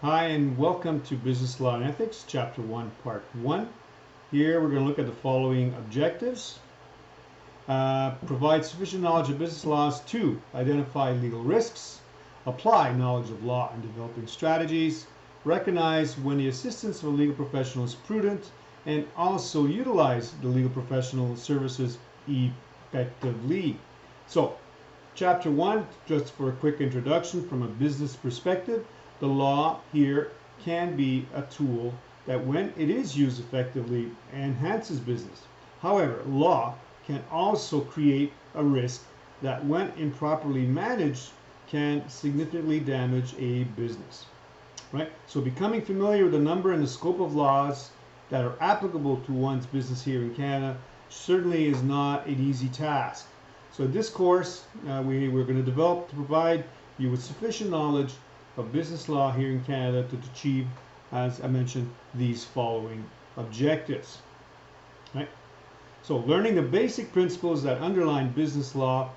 Hi and welcome to Business Law and Ethics, Chapter 1, Part 1. Here we're going to look at the following objectives. Provide sufficient knowledge of business laws to identify legal risks, apply knowledge of law in developing strategies, recognize when the assistance of a legal professional is prudent, and also utilize the legal professional services effectively. So, Chapter 1, just for a quick introduction from a business perspective, the law here can be a tool that, when it is used effectively, enhances business. However, law can also create a risk that, when improperly managed, can significantly damage a business. Right? So becoming familiar with the number and the scope of laws that are applicable to one's business here in Canada certainly is not an easy task. So this course we're going to develop to provide you with sufficient knowledge of business law here in Canada to achieve, as I mentioned, these following objectives. Right? So learning the basic principles that underlie business law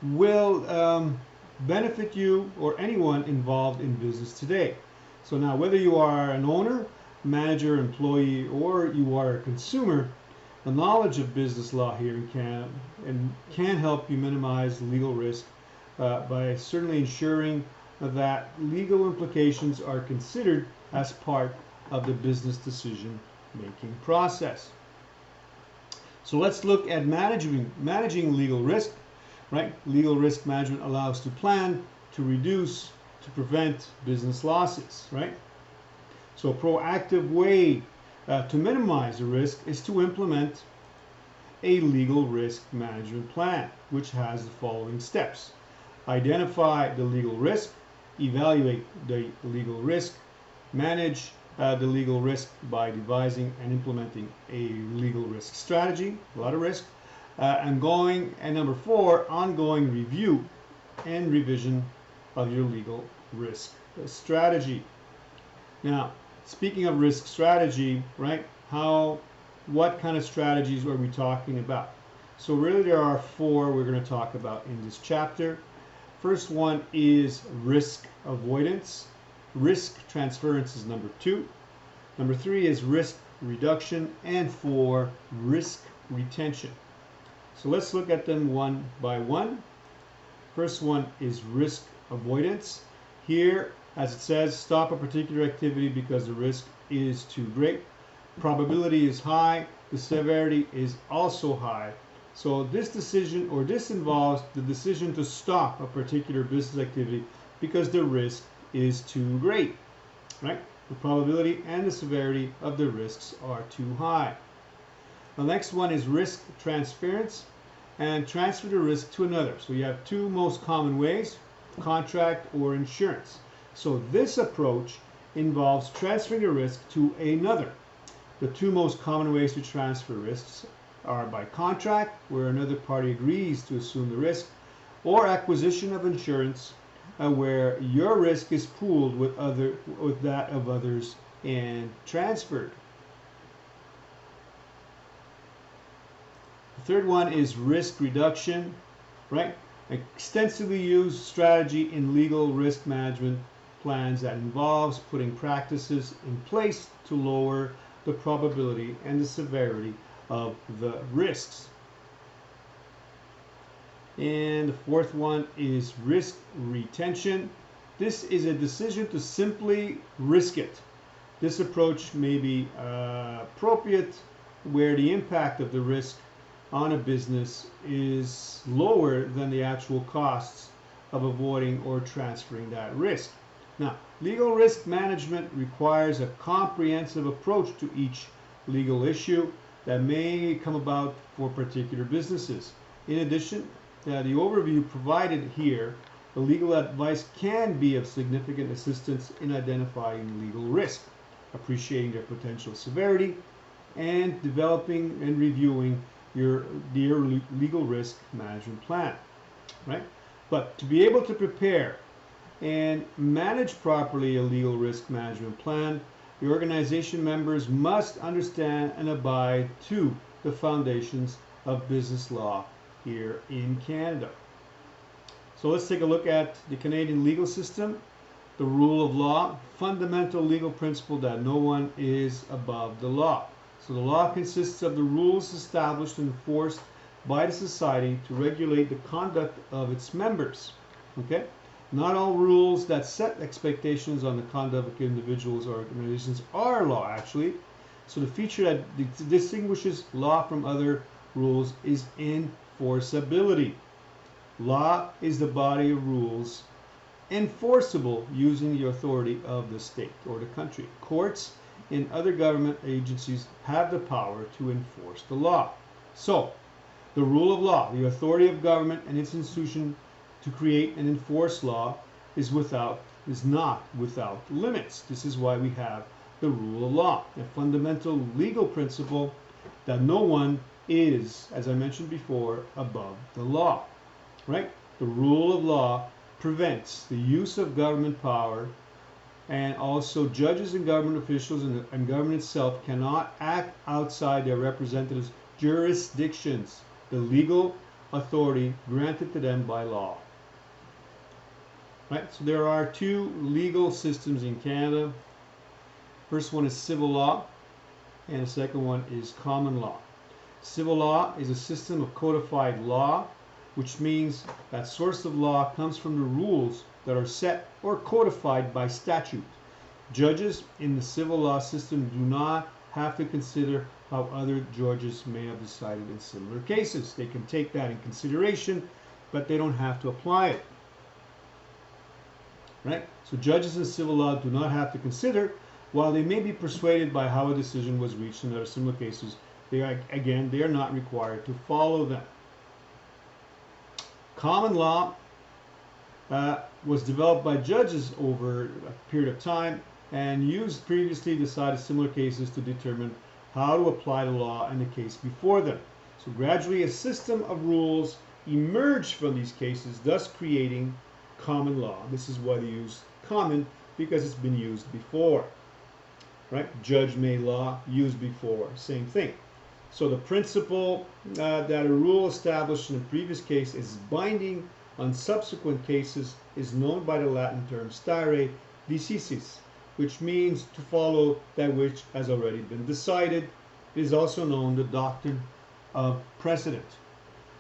will benefit you or anyone involved in business today. So now, whether you are an owner, manager, employee, or you are a consumer, the knowledge of business law here in Canada can help you minimize legal risk by certainly ensuring that legal implications are considered as part of the business decision-making process. So let's look at managing legal risk. Right? Legal risk management allows to plan, to reduce, to prevent business losses. Right? So a proactive way to minimize the risk is to implement a legal risk management plan, which has the following steps. Identify the legal risk, evaluate the legal risk, manage the legal risk by devising and implementing a legal risk strategy, a lot of risk, and number 4, ongoing review and revision of your legal risk strategy. Now, speaking of risk strategy, right, what kind of strategies are we talking about? So really there are 4 we're going to talk about in this chapter. First one is risk avoidance. Risk transference is number 2. Number 3 is risk reduction, and 4, risk retention. So let's look at them one by one. First one is risk avoidance. Here, as it says, stop a particular activity because the risk is too great. Probability is high. The severity is also high. So this involves the decision to stop a particular business activity because the risk is too great. Right? The probability and the severity of the risks are too high. The next one is risk transference, and transfer the risk to another. So you have 2 most common ways: contract or insurance. So this approach involves transferring the risk to another. The 2 most common ways to transfer risks are by contract, where another party agrees to assume the risk, or acquisition of insurance, where your risk is pooled with that of others and transferred. The third one is risk reduction, right? Extensively used strategy in legal risk management plans that involves putting practices in place to lower the probability and the severity of the risks. And the fourth one is risk retention. This is a decision to simply risk it. This approach may be appropriate where the impact of the risk on a business is lower than the actual costs of avoiding or transferring that risk. Now, legal risk management requires a comprehensive approach to each legal issue that may come about for particular businesses. In addition, the overview provided here, the legal advice can be of significant assistance in identifying legal risk, appreciating their potential severity, and developing and reviewing your legal risk management plan. Right? But to be able to prepare and manage properly a legal risk management plan, the organization members must understand and abide to the foundations of business law here in Canada. So let's take a look at the Canadian legal system. the rule of law, fundamental legal principle that no one is above the law. So the law consists of the rules established and enforced by the society to regulate the conduct of its members. Okay? Not all rules that set expectations on the conduct of individuals or organizations are law, actually. So the feature that distinguishes law from other rules is enforceability. Law is the body of rules enforceable using the authority of the state or the country. Courts and other government agencies have the power to enforce the law. So, the rule of law, the authority of government and its institution to create and enforce law is not without limits. This is why we have the rule of law, a fundamental legal principle that no one is, as I mentioned before, above the law. Right? The rule of law prevents the use of government power, and also judges and government officials and government itself cannot act outside their representatives' jurisdictions, the legal authority granted to them by law. Right? So there are two legal systems in Canada. First one is civil law, and the second one is common law. Civil law is a system of codified law, which means that source of law comes from the rules that are set or codified by statute. Judges in the civil law system do not have to consider how other judges may have decided in similar cases. They can take that in consideration, but they don't have to apply it. Right? So judges in civil law do not have to consider, while they may be persuaded by how a decision was reached in other similar cases. They are not required to follow them. Common law was developed by judges over a period of time and used previously decided similar cases to determine how to apply the law in the case before them. So gradually a system of rules emerged from these cases, thus creating common law. This is why they use common, because it's been used before. Right? Judge-made law, used before, same thing. So the principle that a rule established in a previous case is binding on subsequent cases is known by the Latin term stare decisis, which means to follow that which has already been decided. It is also known the doctrine of precedent.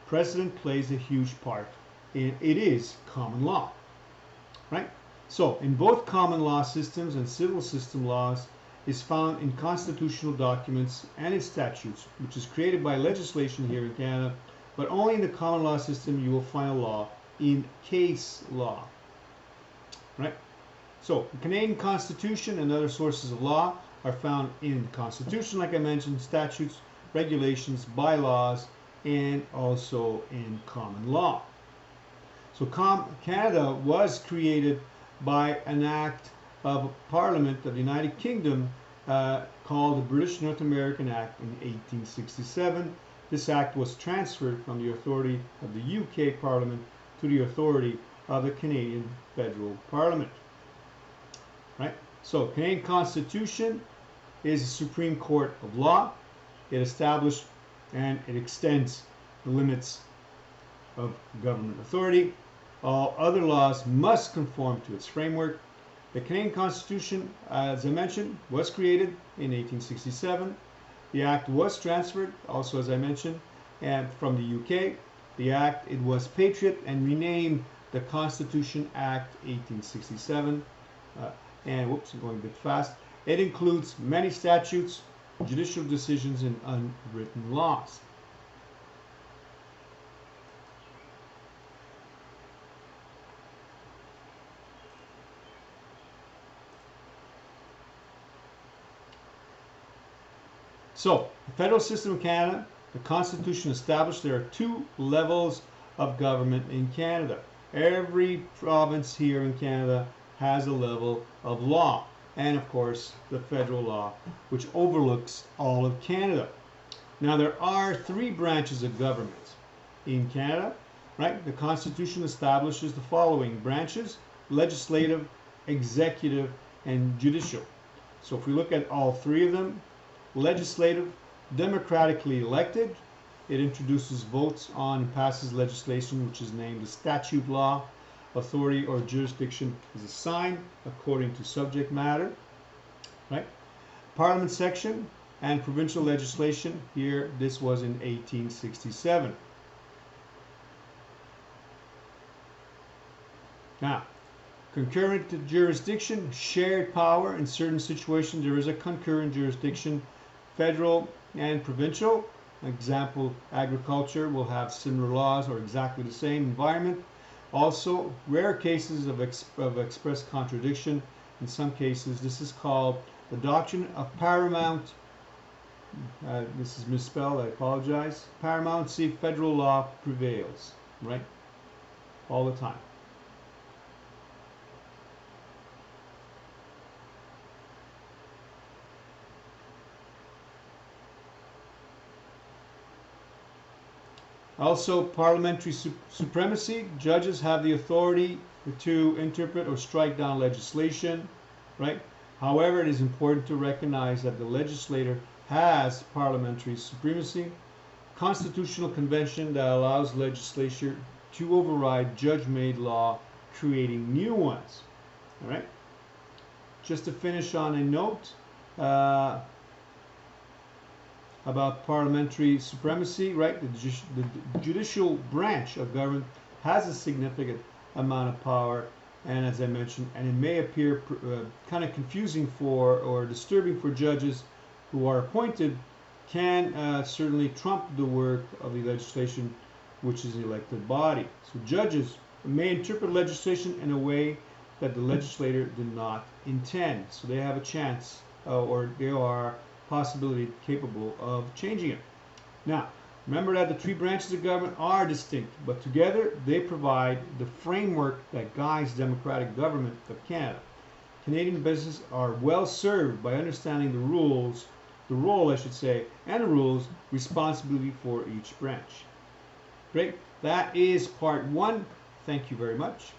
Precedent plays a huge part, and it is common law. Right? So in both common law systems and civil system laws, is found in constitutional documents and in statutes, which is created by legislation here in Canada, but only in the common law system you will find a law in case law. Right? So the Canadian Constitution and other sources of law are found in the Constitution, like I mentioned, statutes, regulations, bylaws, and also in common law. So Canada was created by an act of Parliament of the United Kingdom called the British North American Act in 1867. This act was transferred from the authority of the UK Parliament to the authority of the Canadian Federal Parliament. Right? So Canadian Constitution is the Supreme Court of law. It established and it extends the limits of government authority. All other laws must conform to its framework. The Canadian Constitution, as I mentioned, was created in 1867. The Act was transferred, also as I mentioned, and from the UK. The Act, it was Patriot and renamed the Constitution Act 1867. And whoops, I'm going a bit fast. It includes many statutes, judicial decisions, and unwritten laws. So, the federal system of Canada, the Constitution established there are two levels of government in Canada. Every province here in Canada has a level of law, and of course the federal law, which overlooks all of Canada. Now there are three branches of government in Canada, right? The Constitution establishes the following branches: legislative, executive, and judicial. So if we look at all three of them, legislative, democratically elected. It introduces votes on and passes legislation which is named the statute law. authority or jurisdiction is assigned according to subject matter, right? Parliament section and provincial legislation, here this was in 1867. Now, concurrent jurisdiction, shared power. In certain situations there is a concurrent jurisdiction, federal and provincial. Example, agriculture will have similar laws or exactly the same. Environment, also rare cases of express contradiction. In some cases this is called the doctrine of paramount, this is misspelled, I apologize. Paramountcy, federal law prevails, right? All the time. Also, parliamentary supremacy. Judges have the authority to interpret or strike down legislation, right? However, it is important to recognize that the legislator has parliamentary supremacy. Constitutional convention that allows legislature to override judge-made law, creating new ones. All right. Just to finish on a note about parliamentary supremacy, right? The judicial branch of government has a significant amount of power, and as I mentioned, and it may appear kind of confusing for or disturbing for judges who are appointed, can certainly trump the work of the legislation, which is the elected body. So judges may interpret legislation in a way that the legislator did not intend. So they have a chance, or they are possibility capable of changing it. Now, remember that the three branches of government are distinct, but together they provide the framework that guides democratic government of Canada. Canadian businesses are well served by understanding the rules, the role I should say, and the rules, responsibility for each branch. Great, that is part one. Thank you very much.